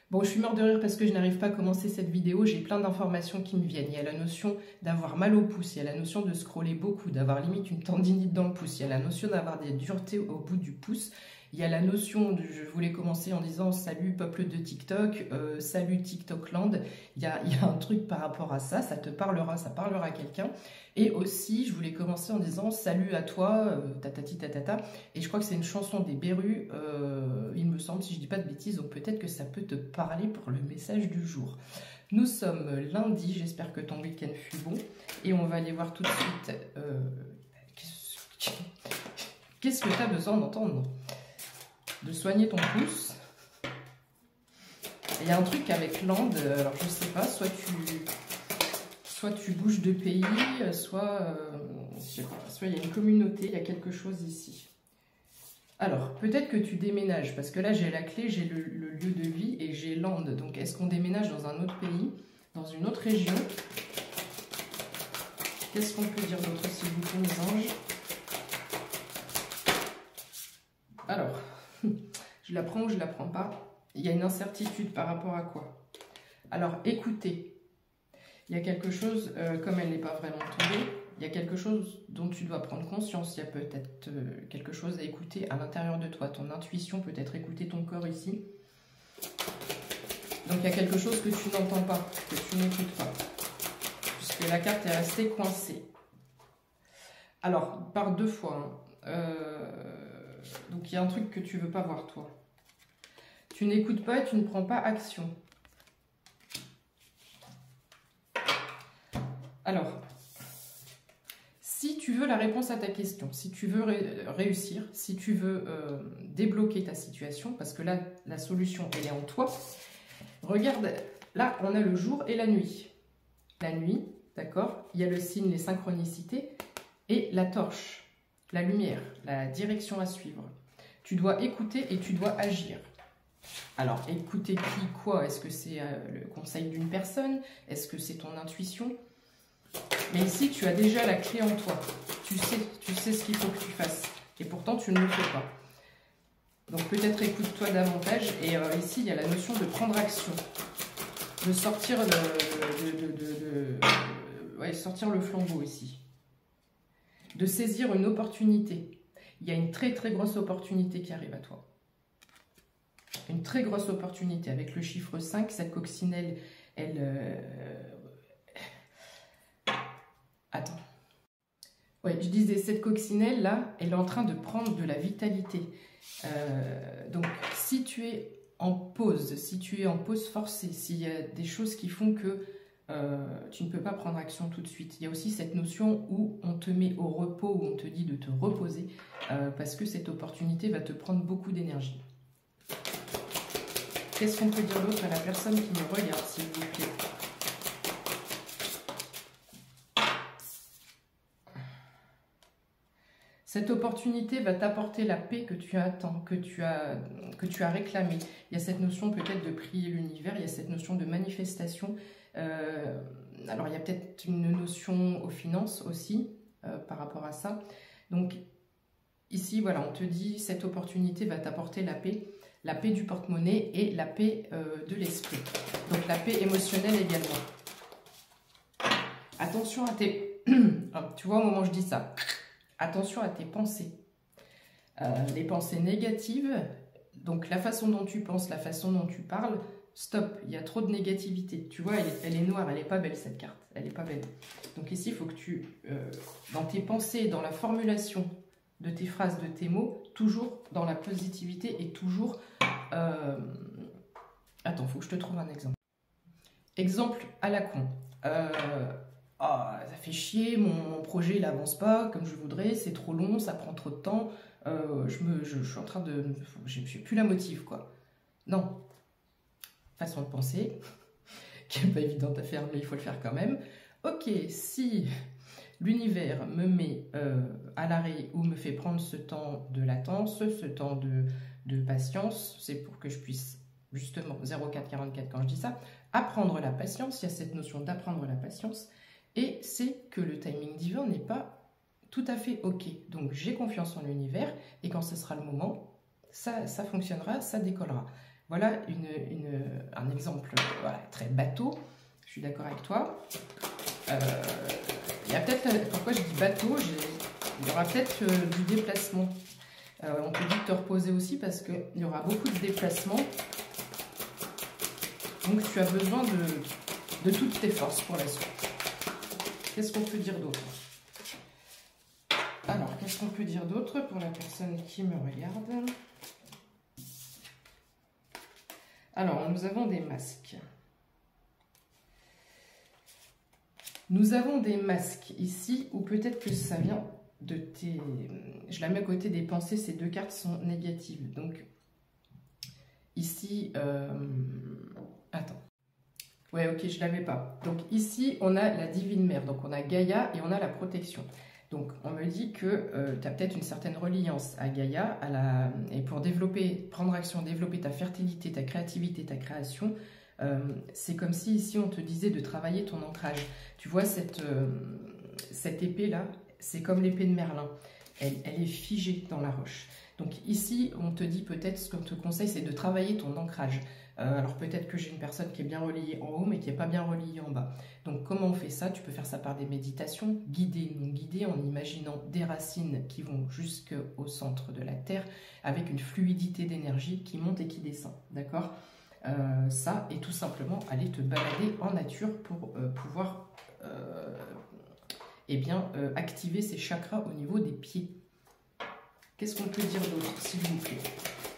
Bon, je suis morte de rire parce que je n'arrive pas à commencer cette vidéo, j'ai plein d'informations qui me viennent. Il y a la notion d'avoir mal au pouce, il y a la notion de scroller beaucoup, d'avoir limite une tendinite dans le pouce, il y a la notion d'avoir des duretés au bout du pouce, il y a la notion de, je voulais commencer en disant salut peuple de TikTok, salut TikTokland, il y a un truc par rapport à ça, ça te parlera, ça parlera à quelqu'un. Et aussi, je voulais commencer en disant salut à toi, tatati tatata. Et je crois que c'est une chanson des Berus, il me semble, si je dis pas de bêtises, donc peut-être que ça peut te parler pour le message du jour. Nous sommes lundi, j'espère que ton week-end fut bon. Et on va aller voir tout de suite qu'est-ce que tu as besoin d'entendre. De soigner ton pouce. Il y a un truc avec l'Inde, alors je sais pas, soit tu bouges de pays, soit il y a une communauté, il y a quelque chose ici. Alors, peut-être que tu déménages, parce que là j'ai la clé, j'ai le lieu de vie et j'ai l'Inde. Donc est-ce qu'on déménage dans un autre pays, dans une autre région? Qu'est-ce qu'on peut dire d'autre s'il vous plaît, mes anges? Alors, je la prends ou je la prends pas? Il y a une incertitude par rapport à quoi? Alors, écoutez. Il y a quelque chose, comme elle n'est pas vraiment tombée, il y a quelque chose dont tu dois prendre conscience. Il y a peut-être quelque chose à écouter à l'intérieur de toi. Ton intuition, peut-être écouter ton corps ici. Donc il y a quelque chose que tu n'entends pas, que tu n'écoutes pas. Puisque la carte est restée coincée. Alors, par deux fois. Donc il y a un truc que tu ne veux pas voir, toi. Tu n'écoutes pas et tu ne prends pas action. Alors, si tu veux la réponse à ta question, si tu veux réussir, si tu veux débloquer ta situation, parce que là, la solution, elle est en toi, regarde, là, on a le jour et la nuit. La nuit, d'accord, il y a le signe, les synchronicités, et la torche, la lumière, la direction à suivre. Tu dois écouter et tu dois agir. Alors, écouter qui, quoi? Est-ce que c'est le conseil d'une personne? Est-ce que c'est ton intuition? Mais ici, tu as déjà la clé en toi. Tu sais ce qu'il faut que tu fasses. Et pourtant, tu ne le fais pas. Donc, peut-être écoute-toi davantage. Et ici, il y a la notion de prendre action. De sortir, sortir le flambeau ici. De saisir une opportunité. Il y a une très, très grosse opportunité qui arrive à toi. Une très grosse opportunité. Avec le chiffre 5, cette coccinelle, elle... Attends. Ouais, je disais, cette coccinelle là, elle est en train de prendre de la vitalité. Donc, si tu es en pause, forcée, s'il y a des choses qui font que tu ne peux pas prendre action tout de suite, il y a aussi cette notion où on te met au repos, où on te dit de te reposer, parce que cette opportunité va te prendre beaucoup d'énergie. Qu'est-ce qu'on peut dire d'autre à la personne qui me regarde, s'il vous plaît? Cette opportunité va t'apporter la paix que tu attends, que tu as réclamée. Il y a cette notion peut-être de prier l'univers, il y a cette notion de manifestation. Alors, il y a peut-être une notion aux finances aussi par rapport à ça. Donc, ici, voilà, on te dit cette opportunité va t'apporter la paix du porte-monnaie et la paix de l'esprit. Donc, la paix émotionnelle également. Attention à tes... tu vois, au moment où je dis ça... Attention à tes pensées. Les pensées négatives, donc la façon dont tu penses, la façon dont tu parles, stop, il y a trop de négativité. Tu vois, elle est noire, elle n'est pas belle cette carte, elle n'est pas belle. Donc ici, il faut que tu, dans tes pensées, dans la formulation de tes phrases, de tes mots, toujours dans la positivité et toujours... Attends, il faut que je te trouve un exemple. Exemple à la con. Ah, ça fait chier, mon projet il avance pas comme je voudrais, c'est trop long, ça prend trop de temps, je suis en train de... j'ai plus la motive, quoi. Non. Façon de penser, qui n'est pas évidente à faire, mais il faut le faire quand même. Ok, si l'univers me met à l'arrêt ou me fait prendre ce temps de latence, ce temps de patience, c'est pour que je puisse, justement, 0444 quand je dis ça, apprendre la patience, il y a cette notion d'apprendre la patience, et c'est que le timing divin n'est pas tout à fait ok. Donc j'ai confiance en l'univers, et quand ce sera le moment, ça fonctionnera, ça décollera. Voilà un exemple voilà, très bateau. Je suis d'accord avec toi. Il y a peut-être, pourquoi je dis bateau, il y aura peut-être du déplacement. On peut dire te reposer aussi parce qu'il y aura beaucoup de déplacements. Donc tu as besoin de toutes tes forces pour la suite. Qu'est-ce qu'on peut dire d'autre? Alors, qu'est-ce qu'on peut dire d'autre pour la personne qui me regarde? Alors, nous avons des masques. Nous avons des masques ici, ou peut-être que ça vient de tes... Je la mets à côté des pensées, ces deux cartes sont négatives. Donc, ici... Attends. Ouais, ok, je ne l'avais pas. Donc, ici, on a la divine mère. Donc, on a Gaïa et on a la protection. Donc, on me dit que tu as peut-être une certaine reliance à Gaïa, et pour prendre action, développer ta fertilité, ta créativité, ta création, c'est comme si ici on te disait de travailler ton ancrage. Tu vois, cette épée-là, c'est comme l'épée de Merlin. Elle est figée dans la roche. Donc ici, on te dit peut-être, ce qu'on te conseille, c'est de travailler ton ancrage. Alors peut-être que j'ai une personne qui est bien reliée en haut, mais qui n'est pas bien reliée en bas. Donc comment on fait ça? Tu peux faire ça par des méditations, guidées, non guidées, en imaginant des racines qui vont jusqu'au centre de la Terre, avec une fluidité d'énergie qui monte et qui descend, d'accord? Ça, et tout simplement aller te balader en nature pour pouvoir activer ces chakras au niveau des pieds. Qu'est-ce qu'on peut dire d'autre, s'il vous plaît?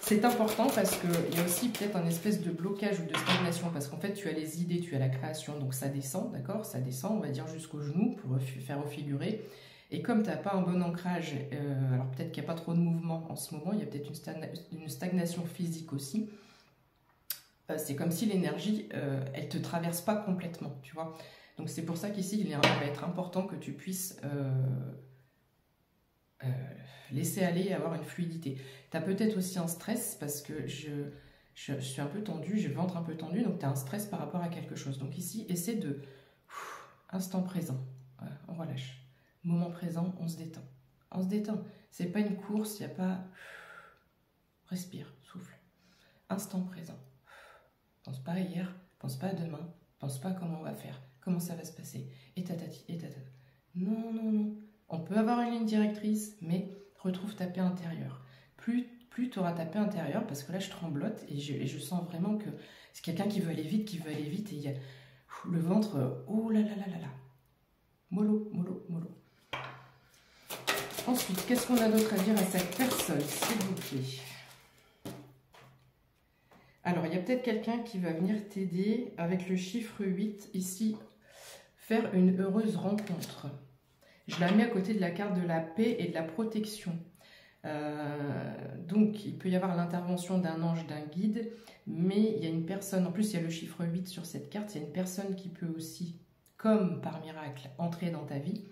C'est important parce qu'il y a aussi peut-être un espèce de blocage ou de stagnation, parce qu'en fait, tu as les idées, tu as la création, donc ça descend, d'accord? Ça descend, on va dire, jusqu'aux genoux pour faire refigurer. Et comme tu n'as pas un bon ancrage, alors peut-être qu'il n'y a pas trop de mouvement en ce moment, il y a peut-être une stagnation physique aussi. C'est comme si l'énergie, elle ne te traverse pas complètement, tu vois. Donc c'est pour ça qu'ici, il va être important que tu puisses laisser aller et avoir une fluidité. Tu as peut-être aussi un stress parce que je suis un peu tendue, j'ai le ventre un peu tendu, donc tu as un stress par rapport à quelque chose. Donc ici, essaie de... instant présent, voilà, on relâche. Moment présent, on se détend. On se détend. C'est pas une course, il n'y a pas... Respire, souffle. Instant présent. Pense pas à hier, pense pas à demain, pense pas à comment on va faire, comment ça va se passer, et tatati, et tatata. Non, non, non. On peut avoir une ligne directrice, mais retrouve ta paix intérieure. Plus tu auras ta paix intérieure, parce que là je tremblote et je sens vraiment que c'est quelqu'un qui veut aller vite, et il y a le ventre, oh là là là là là. Mollo, mollo, mollo. Ensuite, qu'est-ce qu'on a d'autre à dire à cette personne, s'il vous plaît? Alors, il y a peut-être quelqu'un qui va venir t'aider avec le chiffre 8, ici, faire une heureuse rencontre. Je la mets à côté de la carte de la paix et de la protection. Donc, il peut y avoir l'intervention d'un ange, d'un guide, mais il y a une personne, en plus il y a le chiffre 8 sur cette carte, il y a une personne qui peut aussi, comme par miracle, entrer dans ta vie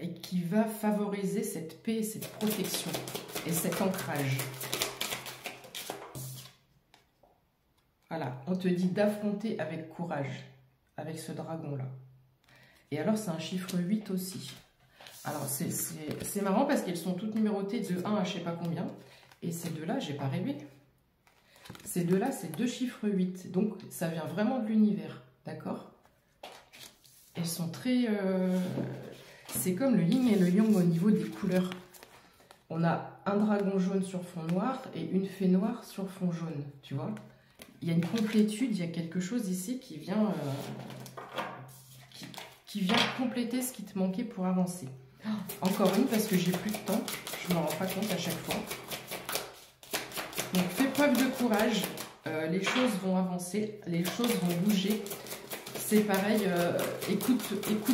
et qui va favoriser cette paix, cette protection et cet ancrage. Voilà, on te dit d'affronter avec courage, avec ce dragon-là. Et alors, c'est un chiffre 8 aussi. Alors, c'est marrant parce qu'elles sont toutes numérotées de 1 à je sais pas combien. Et ces deux-là, j'ai pas rêvé. Ces deux-là, c'est deux chiffres 8. Donc, ça vient vraiment de l'univers. D'accord? Elles sont très... c'est comme le yin et le yang au niveau des couleurs. On a un dragon jaune sur fond noir et une fée noire sur fond jaune. Tu vois? Il y a une complétude, il y a quelque chose ici qui vient... qui vient compléter ce qui te manquait pour avancer. Encore une, parce que j'ai plus de temps. Je ne m'en rends pas compte à chaque fois. Donc, fais preuve de courage. Les choses vont avancer. Les choses vont bouger. C'est pareil. Écoute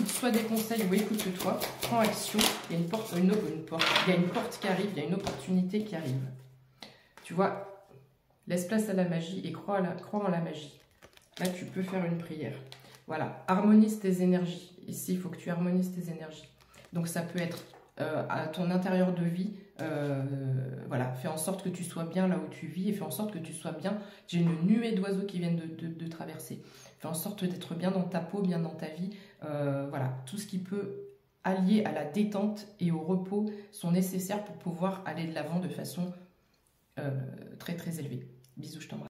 soit des conseils ou écoute-toi. Prends action. Il y a une porte, il y a une porte qui arrive. Il y a une opportunité qui arrive. Tu vois, laisse place à la magie et crois en la magie. Là, tu peux faire une prière. Voilà, harmonise tes énergies. Ici, il faut que tu harmonises tes énergies. Donc, ça peut être à ton intérieur de vie. Voilà, fais en sorte que tu sois bien là où tu vis et fais en sorte que tu sois bien. J'ai une nuée d'oiseaux qui viennent de traverser. Fais en sorte d'être bien dans ta peau, bien dans ta vie. Voilà, tout ce qui peut allier à la détente et au repos sont nécessaires pour pouvoir aller de l'avant de façon très très élevée. Bisous, je t'embrasse.